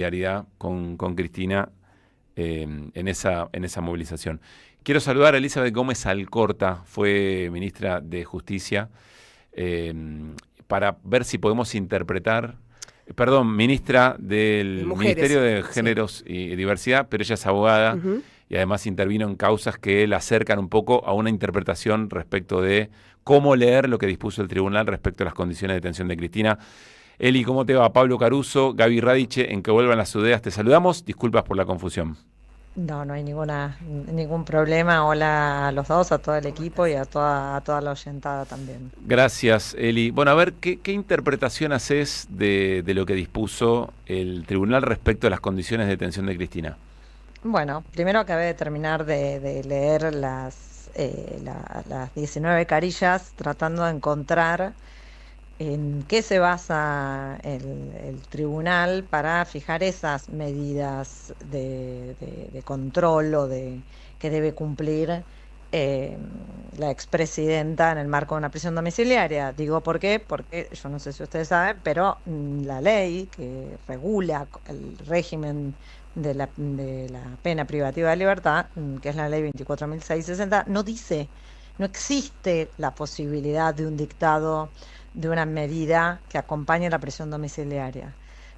solidaridad con Cristina en esa movilización. Quiero saludar a Elizabeth Gómez Alcorta, fue ministra de Justicia, para ver si podemos interpretar, ministra del Ministerio de Géneros y Diversidad, pero ella es abogada y además intervino en causas que la acercan un poco a una interpretación respecto de cómo leer lo que dispuso el tribunal respecto a las condiciones de detención de Cristina. Eli, ¿cómo te va? Pablo Caruso, Gaby Radiche, en Que Vuelvan las Ideas, te saludamos. Disculpas por la confusión. No, no hay ningún problema. Hola a los dos, a todo el equipo y a toda la oyentada también. Gracias, Eli. Bueno, a ver, ¿qué interpretación haces de lo que dispuso el tribunal respecto a las condiciones de detención de Cristina? Bueno, primero acabé de terminar de leer las 19 carillas, tratando de encontrar en qué se basa el tribunal para fijar esas medidas de control que debe cumplir la expresidenta en el marco de una prisión domiciliaria. Digo, ¿por qué? Porque yo no sé si ustedes saben, pero la ley que regula el régimen de la pena privativa de libertad, que es la ley 24.660, no existe la posibilidad de un dictado de una medida que acompañe la prisión domiciliaria.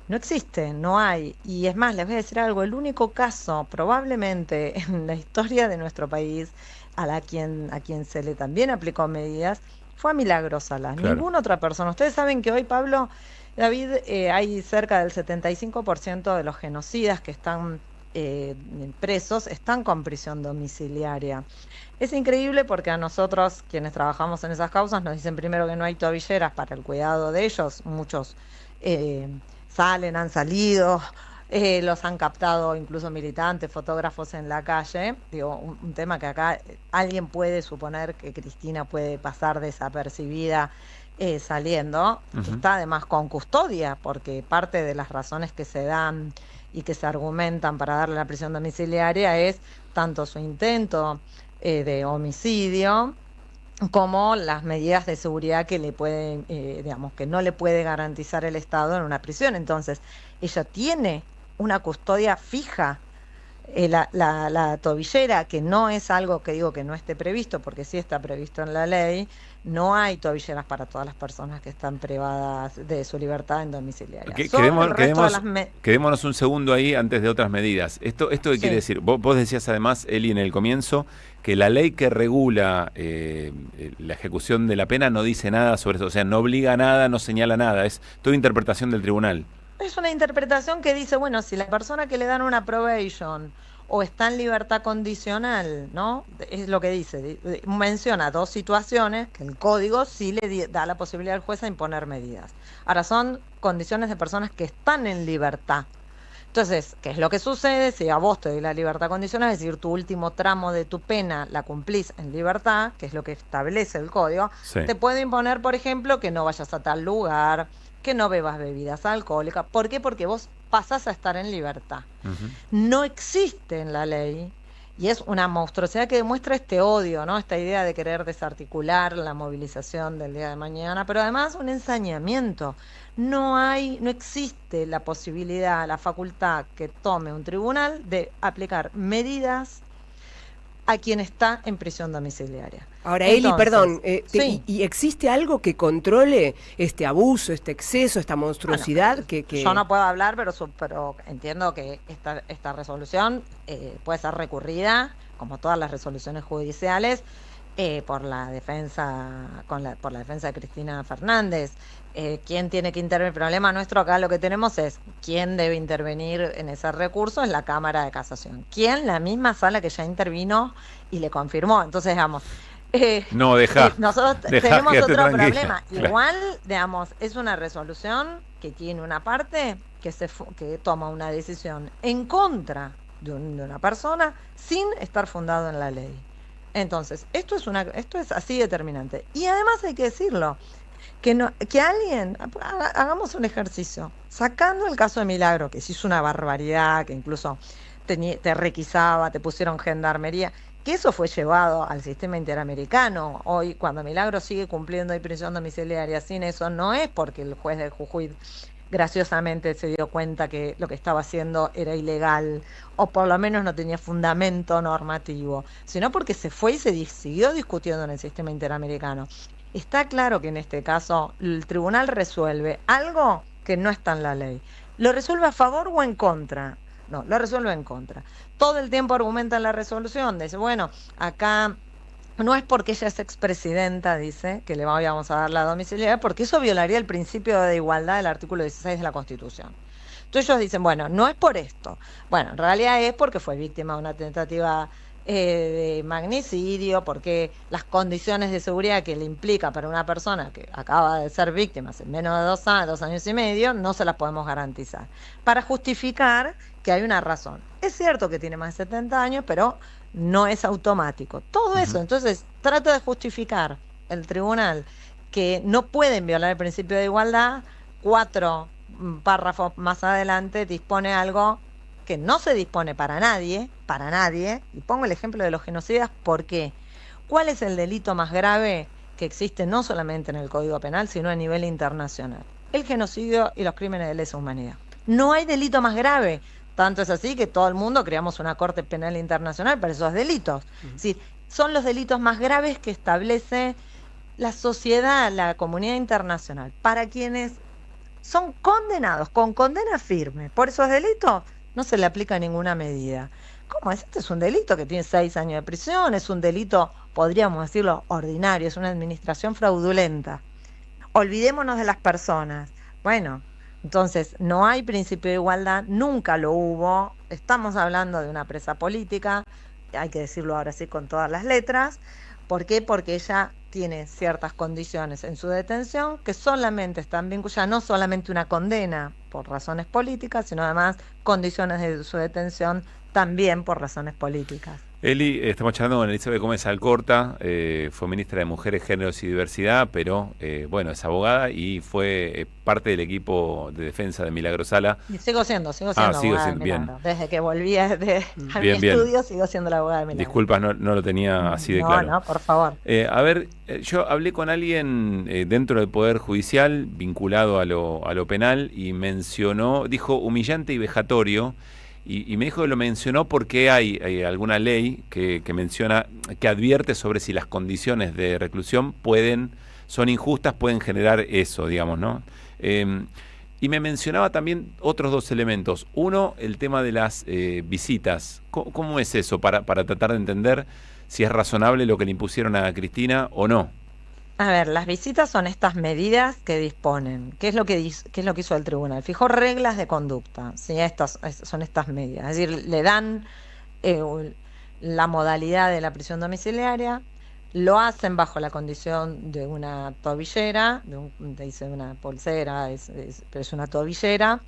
No existe, no hay. Y es más, les voy a decir algo, el único caso probablemente en la historia de nuestro país a quien se le también aplicó medidas fue a Milagros Sala. Claro. Ninguna otra persona. Ustedes saben que hoy, Pablo, David, hay cerca del 75% de los genocidas que están presos están con prisión domiciliaria. Es increíble porque a nosotros, quienes trabajamos en esas causas, nos dicen primero que no hay tobilleras para el cuidado de ellos. Muchos han salido, los han captado incluso militantes, fotógrafos en la calle. Digo, un tema que acá alguien puede suponer que Cristina puede pasar desapercibida saliendo. Está además con custodia, porque parte de las razones que se dan y que se argumentan para darle la prisión domiciliaria es tanto su intento de homicidio como las medidas de seguridad que le pueden, que no le puede garantizar el Estado en una prisión. Entonces, ella tiene una custodia fija. La tobillera, que no es algo que digo que no esté previsto, porque sí está previsto en la ley, no hay tobilleras para todas las personas que están privadas de su libertad en domiciliaria. Quedémonos un segundo ahí antes de otras medidas. ¿Esto qué quiere decir? Vos decías además, Eli, en el comienzo, que la ley que regula la ejecución de la pena no dice nada sobre eso, o sea, no obliga a nada, no señala nada, es toda interpretación del tribunal. Es una interpretación que dice, bueno, si la persona que le dan una probation o está en libertad condicional, ¿no? Es lo que dice, menciona dos situaciones que el código sí le da la posibilidad al juez a imponer medidas. Ahora, son condiciones de personas que están en libertad. Entonces, ¿qué es lo que sucede? Si a vos te doy la libertad condicional, es decir, tu último tramo de tu pena la cumplís en libertad, que es lo que establece el código, te puede imponer, por ejemplo, que no vayas a tal lugar, que no bebas bebidas alcohólicas. ¿Por qué? Porque vos pasás a estar en libertad. No existe en la ley, y es una monstruosidad que demuestra este odio, ¿no? Esta idea de querer desarticular la movilización del día de mañana, pero además un ensañamiento. No existe la posibilidad, la facultad que tome un tribunal de aplicar medidas a quien está en prisión domiciliaria. Ahora, Eli, perdón, ¿y existe algo que controle este abuso, este exceso, esta monstruosidad? Bueno, yo no puedo hablar, pero entiendo que esta resolución puede ser recurrida, como todas las resoluciones judiciales, por la defensa de Cristina Fernández. ¿Quién tiene que intervenir? El problema nuestro acá lo que tenemos es quién debe intervenir en ese recurso, es la Cámara de Casación. ¿Quién? La misma sala que ya intervino y le confirmó. Entonces, nosotros tenemos otro problema. Claro. Igual, es una resolución que tiene una parte que toma una decisión en contra de una persona sin estar fundado en la ley. Entonces, esto es así determinante. Y además hay que decirlo, que alguien, hagamos un ejercicio, sacando el caso de Milagro, que sí es una barbaridad, que incluso te requisaba, te pusieron gendarmería, que eso fue llevado al sistema interamericano. Hoy, cuando Milagro sigue cumpliendo prisión domiciliaria sin eso, no es porque el juez de Jujuy graciosamente se dio cuenta que lo que estaba haciendo era ilegal, o por lo menos no tenía fundamento normativo, sino porque se fue y se siguió discutiendo en el sistema interamericano. Está claro que en este caso el tribunal resuelve algo que no está en la ley. ¿Lo resuelve a favor o en contra? No, lo resuelve en contra. Todo el tiempo argumenta en la resolución, dice, bueno, acá no es porque ella es expresidenta, dice, que le vamos a dar la domiciliaria, porque eso violaría el principio de igualdad del artículo 16 de la Constitución. Entonces ellos dicen, bueno, no es por esto. Bueno, en realidad es porque fue víctima de una tentativa de magnicidio, porque las condiciones de seguridad que le implica para una persona que acaba de ser víctima hace menos de 2 años y medio, no se las podemos garantizar. Para justificar que hay una razón. Es cierto que tiene más de 70 años, pero no es automático. Todo eso, entonces, trata de justificar el tribunal que no pueden violar el principio de igualdad. 4 párrafos más adelante dispone algo que no se dispone para nadie, y pongo el ejemplo de los genocidas, ¿por qué? ¿Cuál es el delito más grave que existe no solamente en el Código Penal, sino a nivel internacional? El genocidio y los crímenes de lesa humanidad. No hay delito más grave. Tanto es así que todo el mundo creamos una Corte Penal Internacional para esos delitos. Sí, son los delitos más graves que establece la sociedad, la comunidad internacional, para quienes son condenados con condena firme por esos delitos. No se le aplica ninguna medida. ¿Cómo es? Este es un delito que tiene 6 años de prisión, es un delito, podríamos decirlo, ordinario, es una administración fraudulenta. Olvidémonos de las personas. Bueno, entonces no hay principio de igualdad, nunca lo hubo, estamos hablando de una presa política, hay que decirlo ahora sí con todas las letras. ¿Por qué? Porque ella tiene ciertas condiciones en su detención que solamente están vinculadas, no solamente una condena por razones políticas, sino además condiciones de su detención también por razones políticas. Eli, estamos charlando con Elizabeth Gómez Alcorta, fue ministra de Mujeres, Géneros y Diversidad, pero bueno, es abogada y fue parte del equipo de defensa de Milagro Sala. Y sigo siendo abogada de Milagro. Desde que volví a mi estudio sigo siendo la abogada de Milagro. Disculpas, no lo tenía así de claro. No, por favor. A ver, yo hablé con alguien dentro del Poder Judicial vinculado a lo penal y dijo humillante y vejatorio. Y me dijo que lo mencionó porque hay alguna ley que menciona, que advierte sobre si las condiciones de reclusión son injustas, pueden generar eso, digamos, ¿no? Y me mencionaba también otros 2 elementos. Uno, el tema de las visitas. ¿Cómo es eso para tratar de entender si es razonable lo que le impusieron a Cristina o no? A ver, las visitas son estas medidas que disponen. ¿Qué es lo que hizo el tribunal? Fijó reglas de conducta. ¿Sí? Son estas medidas. Es decir, le dan la modalidad de la prisión domiciliaria, lo hacen bajo la condición de una tobillera, dice una pulsera, pero es una tobillera.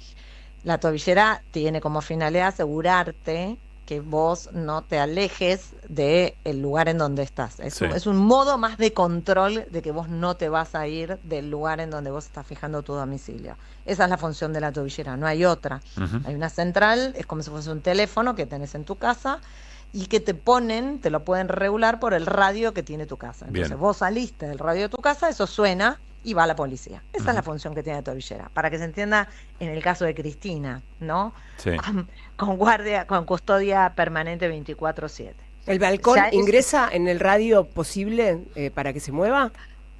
La tobillera tiene como finalidad asegurarte que vos no te alejes del lugar en donde estás. Es un modo más de control de que vos no te vas a ir del lugar en donde vos estás fijando tu domicilio. Esa es la función de la tobillera, no hay otra. Hay una central, es como si fuese un teléfono que tenés en tu casa y que te lo pueden regular por el radio que tiene tu casa. Entonces vos saliste del radio de tu casa, eso suena y va a la policía. Esa es la función que tiene la tobillera. Para que se entienda, en el caso de Cristina, ¿no? Sí. Con custodia permanente 24/7. ¿El balcón ingresa en el radio posible para que se mueva?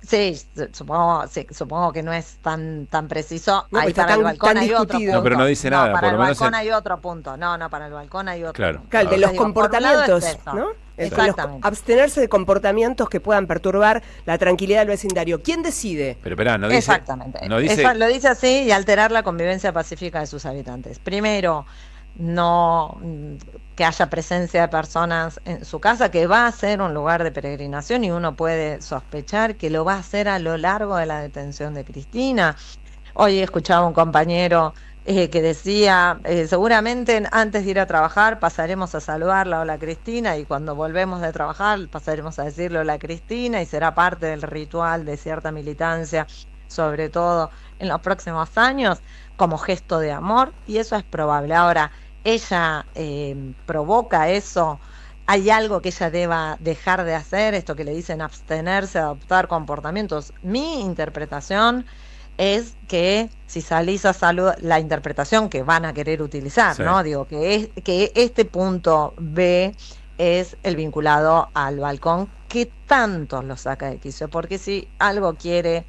Sí, supongo que no es tan preciso. No, ahí para el balcón hay otro punto. No, pero no dice nada. Para el balcón hay otro punto. No, para el balcón hay otro punto. Claro, de los comportamientos, ¿no? Exactamente. Abstenerse de comportamientos que puedan perturbar la tranquilidad del vecindario. ¿Quién decide? Pero espera, no dice. Exactamente. No dice... Lo dice así, y alterar la convivencia pacífica de sus habitantes. Primero, no que haya presencia de personas en su casa, que va a ser un lugar de peregrinación y uno puede sospechar que lo va a hacer a lo largo de la detención de Cristina. Hoy escuchaba un compañero que decía, seguramente antes de ir a trabajar pasaremos a saludarla, hola Cristina, y cuando volvemos de trabajar pasaremos a decirle hola Cristina, y será parte del ritual de cierta militancia, sobre todo en los próximos años, como gesto de amor, y eso es probable. Ahora, ella provoca eso, hay algo que ella deba dejar de hacer, esto que le dicen abstenerse, adoptar comportamientos. Mi interpretación es que si salís a saludar, la interpretación que van a querer utilizar, ¿no? Digo, que este punto B es el vinculado al balcón, que tanto lo saca de quicio, porque si algo quiere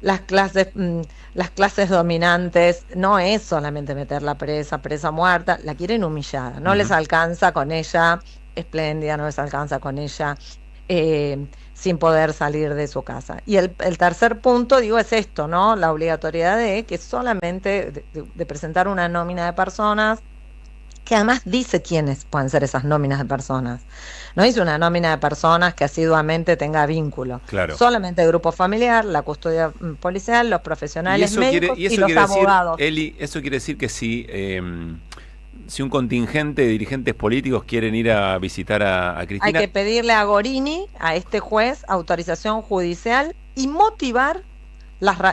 las clases dominantes, no es solamente meterla presa muerta, la quieren humillada, no les alcanza con ella espléndida, no les alcanza con ella sin poder salir de su casa. Y el tercer punto, digo, es esto, ¿no? La obligatoriedad de que solamente de presentar una nómina de personas, que además dice quiénes pueden ser esas nóminas de personas. No dice una nómina de personas que asiduamente tenga vínculo. Claro. Solamente el grupo familiar, la custodia policial, los profesionales médicos y los abogados. Eli, eso quiere decir que si un contingente de dirigentes políticos quieren ir a visitar a Cristina... Hay que pedirle a Gorini, a este juez, autorización judicial y motivar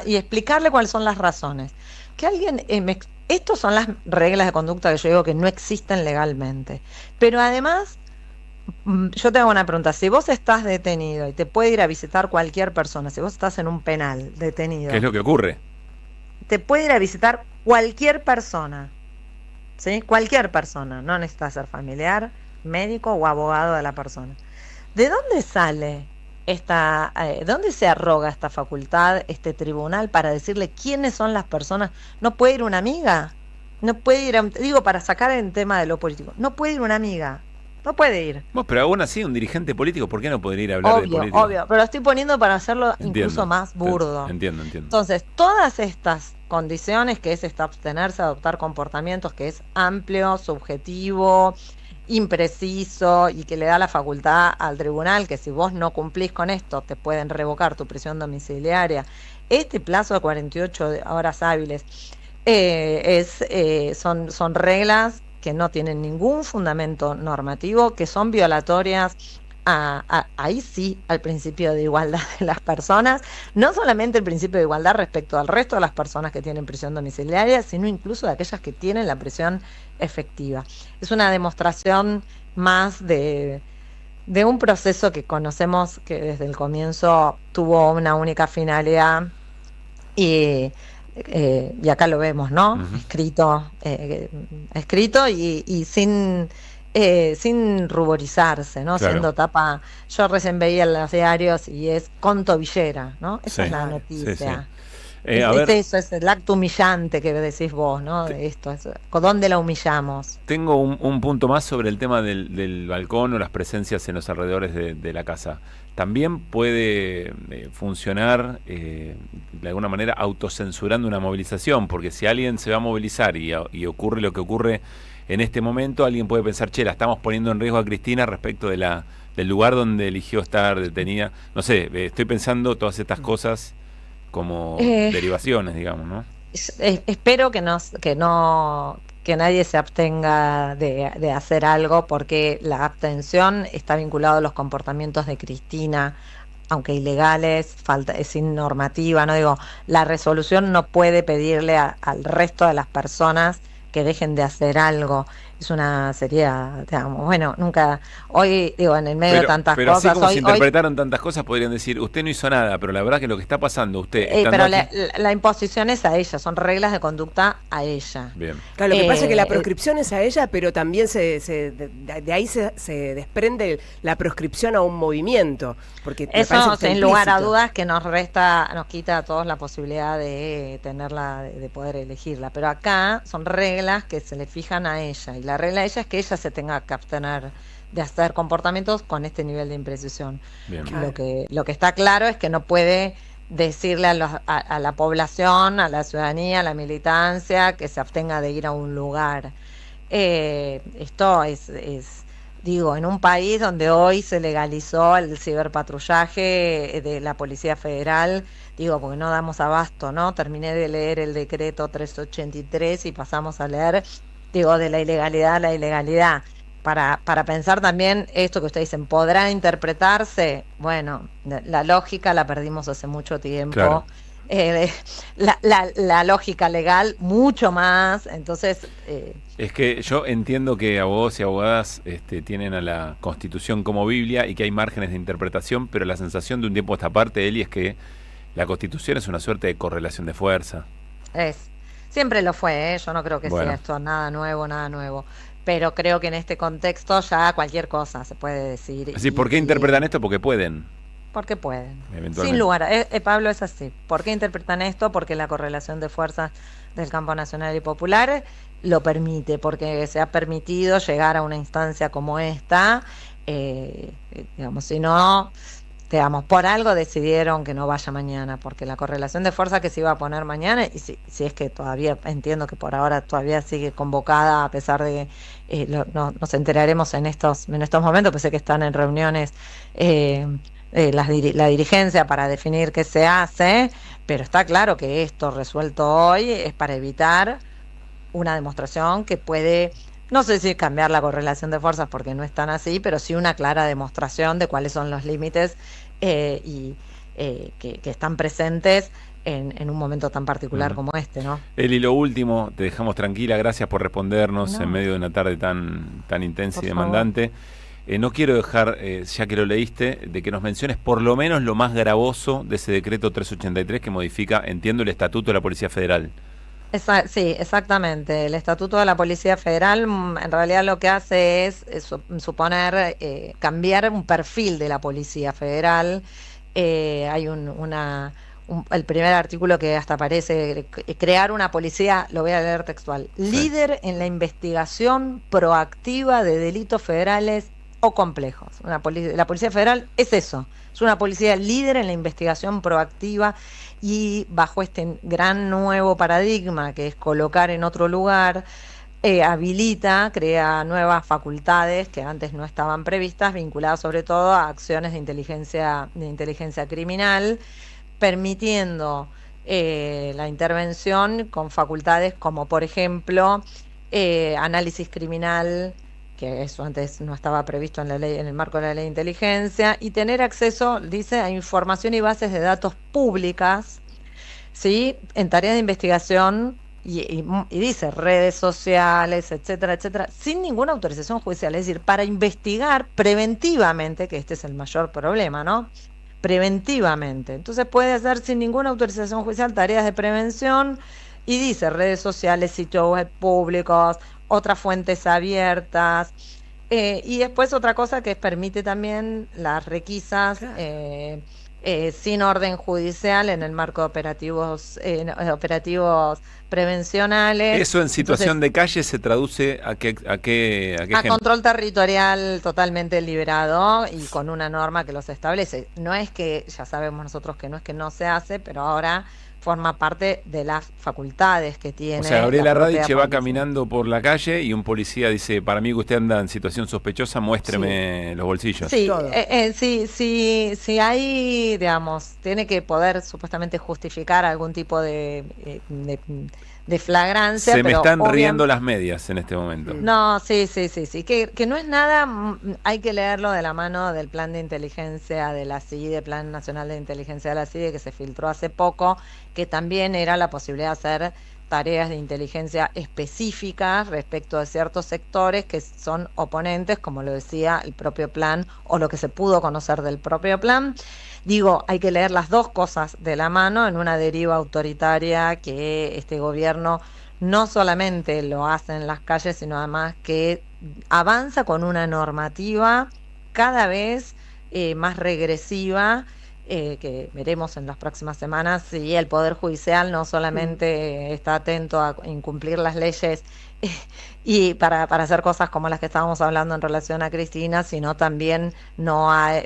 y explicarle cuáles son las razones. Que alguien... Estas son las reglas de conducta que yo digo que no existen legalmente. Pero además, yo te hago una pregunta. Si vos estás detenido y te puede ir a visitar cualquier persona, si vos estás en un penal detenido... ¿Qué es lo que ocurre? Te puede ir a visitar cualquier persona. ¿Sí? Cualquier persona. No necesita ser familiar, médico o abogado de la persona. ¿De dónde sale dónde se arroga esta facultad, este tribunal, para decirle quiénes son las personas? ¿No puede ir una amiga? ¿No puede ir, digo, para sacar el tema de lo político, no puede ir una amiga? No puede ir. Pero aún así, un dirigente político, ¿por qué no podría ir a hablar de política? Obvio, pero lo estoy poniendo para hacerlo incluso más burdo. Entiendo. Entonces, todas estas condiciones, que es abstenerse, adoptar comportamientos, que es amplio, subjetivo, impreciso, y que le da la facultad al tribunal que si vos no cumplís con esto te pueden revocar tu prisión domiciliaria. Este plazo de 48 horas hábiles son reglas que no tienen ningún fundamento normativo, que son violatorias ahí sí al principio de igualdad de las personas, no solamente el principio de igualdad respecto al resto de las personas que tienen prisión domiciliaria, sino incluso de aquellas que tienen la prisión efectiva. Es una demostración más de un proceso que conocemos, que desde el comienzo tuvo una única finalidad y acá lo vemos, ¿no? Escrito y sin ruborizarse, ¿no? Claro. Siendo tapa. Yo recién veía en los diarios y es con tobillera, ¿no? Esa es la noticia. Eso es el acto humillante que decís vos, ¿no? De esto, ¿dónde la humillamos? Tengo un punto más sobre el tema del balcón o las presencias en los alrededores de la casa. También puede funcionar de alguna manera autocensurando una movilización, porque si alguien se va a movilizar y ocurre lo que ocurre en este momento, alguien puede pensar, la estamos poniendo en riesgo a Cristina respecto del lugar donde eligió estar detenida. No sé, estoy pensando todas estas cosas como derivaciones, digamos, ¿no? Espero que nadie se abstenga de hacer algo, porque la abstención está vinculada a los comportamientos de Cristina, aunque ilegales, es sin normativa, no digo, la resolución no puede pedirle al resto de las personas que dejen de hacer algo. Sería, digamos, bueno, nunca, hoy, digo, en el medio de tantas pero cosas. Así como se interpretaron tantas cosas, podrían decir, usted no hizo nada, pero la verdad que lo que está pasando, usted... pero la imposición es a ella, son reglas de conducta a ella. Bien. Claro, lo que pasa es que la proscripción es a ella, pero también de ahí se desprende la proscripción a un movimiento. Porque eso, sin lugar a dudas, que nos quita a todos la posibilidad de tenerla, de poder elegirla. Pero acá son reglas que se le fijan a ella, y la regla de ella es que ella se tenga que abstener de hacer comportamientos con este nivel de imprecisión. Lo que está claro es que no puede decirle a la población, a la ciudadanía, a la militancia, que se abstenga de ir a un lugar. Esto es digo, en un país donde hoy se legalizó el ciberpatrullaje de la Policía Federal, digo, porque no damos abasto, ¿no? Terminé de leer el decreto 383 y pasamos a leer, digo, de la ilegalidad a la ilegalidad. Para pensar también esto que ustedes dicen, ¿podrá interpretarse? Bueno, la lógica la perdimos hace mucho tiempo. Claro. La lógica legal mucho más, entonces... Es que yo entiendo que abogados y abogadas tienen a la Constitución como Biblia y que hay márgenes de interpretación, pero la sensación de un tiempo a esta parte, Eli, es que La Constitución es una suerte de correlación de fuerza. Siempre lo fue, yo no creo que sea esto nada nuevo. Pero creo que en este contexto ya cualquier cosa se puede decir. Sí, ¿por qué interpretan esto? Porque pueden. Porque pueden. Sin lugar. Pablo, es así. ¿Por qué interpretan esto? Porque la correlación de fuerzas del campo nacional y popular lo permite, porque se ha permitido llegar a una instancia como esta. Digamos, si no, digamos, por algo decidieron que no vaya mañana, porque la correlación de fuerza que se iba a poner mañana, y si es que todavía entiendo que por ahora todavía sigue convocada, a pesar de que nos enteraremos en estos momentos, pues sé que están en reuniones la dirigencia para definir qué se hace, pero está claro que esto resuelto hoy es para evitar una demostración que puede, no sé si cambiar la correlación de fuerzas porque no es tan así, pero sí una clara demostración de cuáles son los límites que están presentes en un momento tan particular como este, ¿no? Eli, lo último, te dejamos tranquila, gracias por respondernos en medio de una tarde tan intensa y demandante. No quiero dejar, ya que lo leíste, de que nos menciones por lo menos lo más gravoso de ese decreto 383 que modifica, entiendo, el Estatuto de la Policía Federal. Sí, exactamente. El Estatuto de la Policía Federal en realidad lo que hace es suponer cambiar un perfil de la Policía Federal. Hay el primer artículo que hasta aparece, crear una policía, lo voy a leer textual, líder en la investigación proactiva de delitos federales o complejos. La Policía Federal es eso, es una policía líder en la investigación proactiva, y bajo este gran nuevo paradigma que es colocar en otro lugar, crea nuevas facultades que antes no estaban previstas, vinculadas sobre todo a acciones de inteligencia criminal, permitiendo la intervención con facultades como, por ejemplo, análisis criminal, que eso antes no estaba previsto en la ley, en el marco de la ley de inteligencia, y tener acceso, dice, a información y bases de datos públicas, ¿sí?, en tareas de investigación, y dice redes sociales, etcétera, etcétera, sin ninguna autorización judicial, es decir, para investigar preventivamente, que este es el mayor problema, ¿no? Preventivamente. Entonces puede hacer sin ninguna autorización judicial tareas de prevención, y dice redes sociales, sitios web públicos, otras fuentes abiertas, y después otra cosa que permite también las requisas sin orden judicial en el marco de operativos prevencionales. Eso en situación de calle se traduce a qué control territorial totalmente liberado y con una norma que los establece. No es que, ya sabemos nosotros que no es que no se hace, pero ahora forma parte de las facultades que tiene. O sea, Gabriela Radich va caminando por la calle y un policía dice, para mí que usted anda en situación sospechosa, muéstreme los bolsillos. Sí, sí, hay, digamos, tiene que poder supuestamente justificar algún tipo de flagrancia. Se me están riendo las medias en este momento. No, sí, que no es nada, hay que leerlo de la mano del plan de inteligencia de la CIDE, Plan Nacional de Inteligencia de la CIDE, que se filtró hace poco, que también era la posibilidad de hacer tareas de inteligencia específicas respecto de ciertos sectores que son oponentes, como lo decía el propio plan o lo que se pudo conocer del propio plan. Digo, hay que leer las dos cosas de la mano en una deriva autoritaria que este gobierno no solamente lo hace en las calles, sino además que avanza con una normativa cada vez más regresiva, que veremos en las próximas semanas si el Poder Judicial no solamente está atento a incumplir las leyes y para hacer cosas como las que estábamos hablando en relación a Cristina, sino también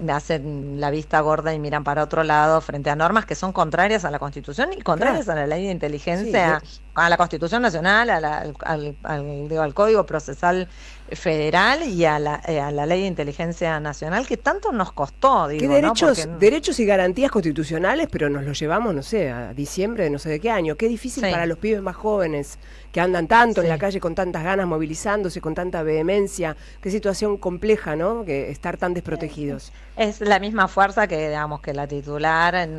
hacen la vista gorda y miran para otro lado frente a normas que son contrarias a la Constitución y contrarias a la ley de inteligencia, a la Constitución Nacional, al Código Procesal Federal y a la ley de inteligencia nacional, que tanto nos costó. ¿Qué derechos y garantías constitucionales, pero nos los llevamos, no sé, a diciembre de no sé de qué año? Qué difícil para los pibes más jóvenes que andan tanto en la calle con tantas ganas, movilizándose con tanta vehemencia. Qué situación compleja, ¿no? Que estar tan desprotegidos. Es la misma fuerza que, digamos, que la titular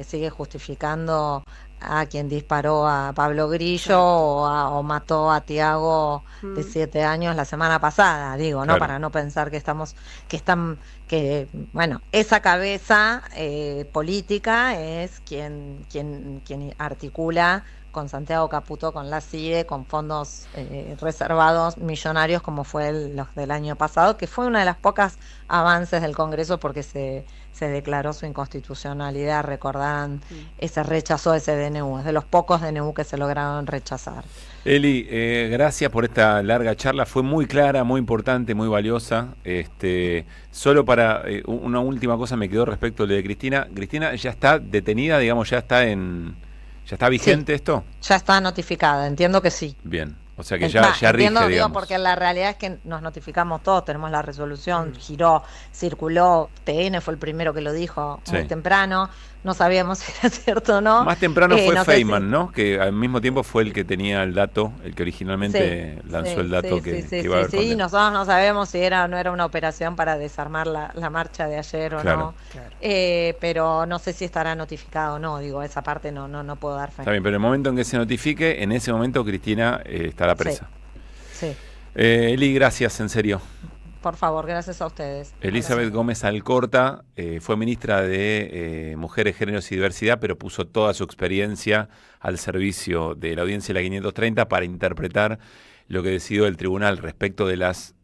sigue justificando a quien disparó a Pablo Grillo o mató a Tiago de 7 años la semana pasada, digo, ¿no? Claro. Para no pensar que bueno, esa cabeza política es quien articula con Santiago Caputo, con la CIDE, con fondos reservados millonarios como fue los del año pasado, que fue una de las pocas avances del Congreso porque se declaró su inconstitucionalidad, recordarán, se rechazó ese DNU, es de los pocos DNU que se lograron rechazar. Eli, gracias por esta larga charla, fue muy clara, muy importante, muy valiosa. Solo para una última cosa me quedó respecto a lo de Cristina. Cristina ya está detenida, digamos, ¿ya está vigente esto? Ya está notificada, entiendo que sí. Bien, o sea que ya rige, digamos. Digo, porque la realidad es que nos notificamos todos, tenemos la resolución, giró, circuló, TN fue el primero que lo dijo muy temprano, no sabíamos si era cierto o no. Más temprano fue no Feynman, ¿no? Que al mismo tiempo fue el que tenía el dato, el que originalmente lanzó el dato que iba a haber condena. Sí, nosotros no sabemos si era o no era una operación para desarmar la marcha de ayer o no. Claro. Pero no sé si estará notificado o no, digo, esa parte no puedo dar fe. Está bien, pero en el momento en que se notifique, en ese momento Cristina estará presa. Sí. Eli, gracias, en serio. Por favor, gracias a ustedes. Elizabeth Gómez Alcorta fue ministra de Mujeres, Géneros y Diversidad, pero puso toda su experiencia al servicio de la audiencia de la 530 para interpretar lo que decidió el tribunal respecto de las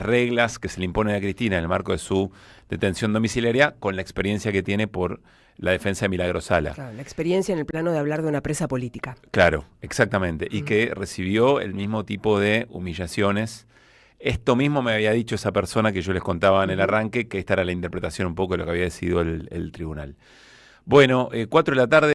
reglas que se le imponen a Cristina en el marco de su detención domiciliaria, con la experiencia que tiene por la defensa de Milagro Sala. Claro, la experiencia en el plano de hablar de una presa política. Claro, exactamente. Y que recibió el mismo tipo de humillaciones. Esto mismo me había dicho esa persona que yo les contaba en el arranque, que esta era la interpretación un poco de lo que había decidido el tribunal. Bueno, 4 de la tarde.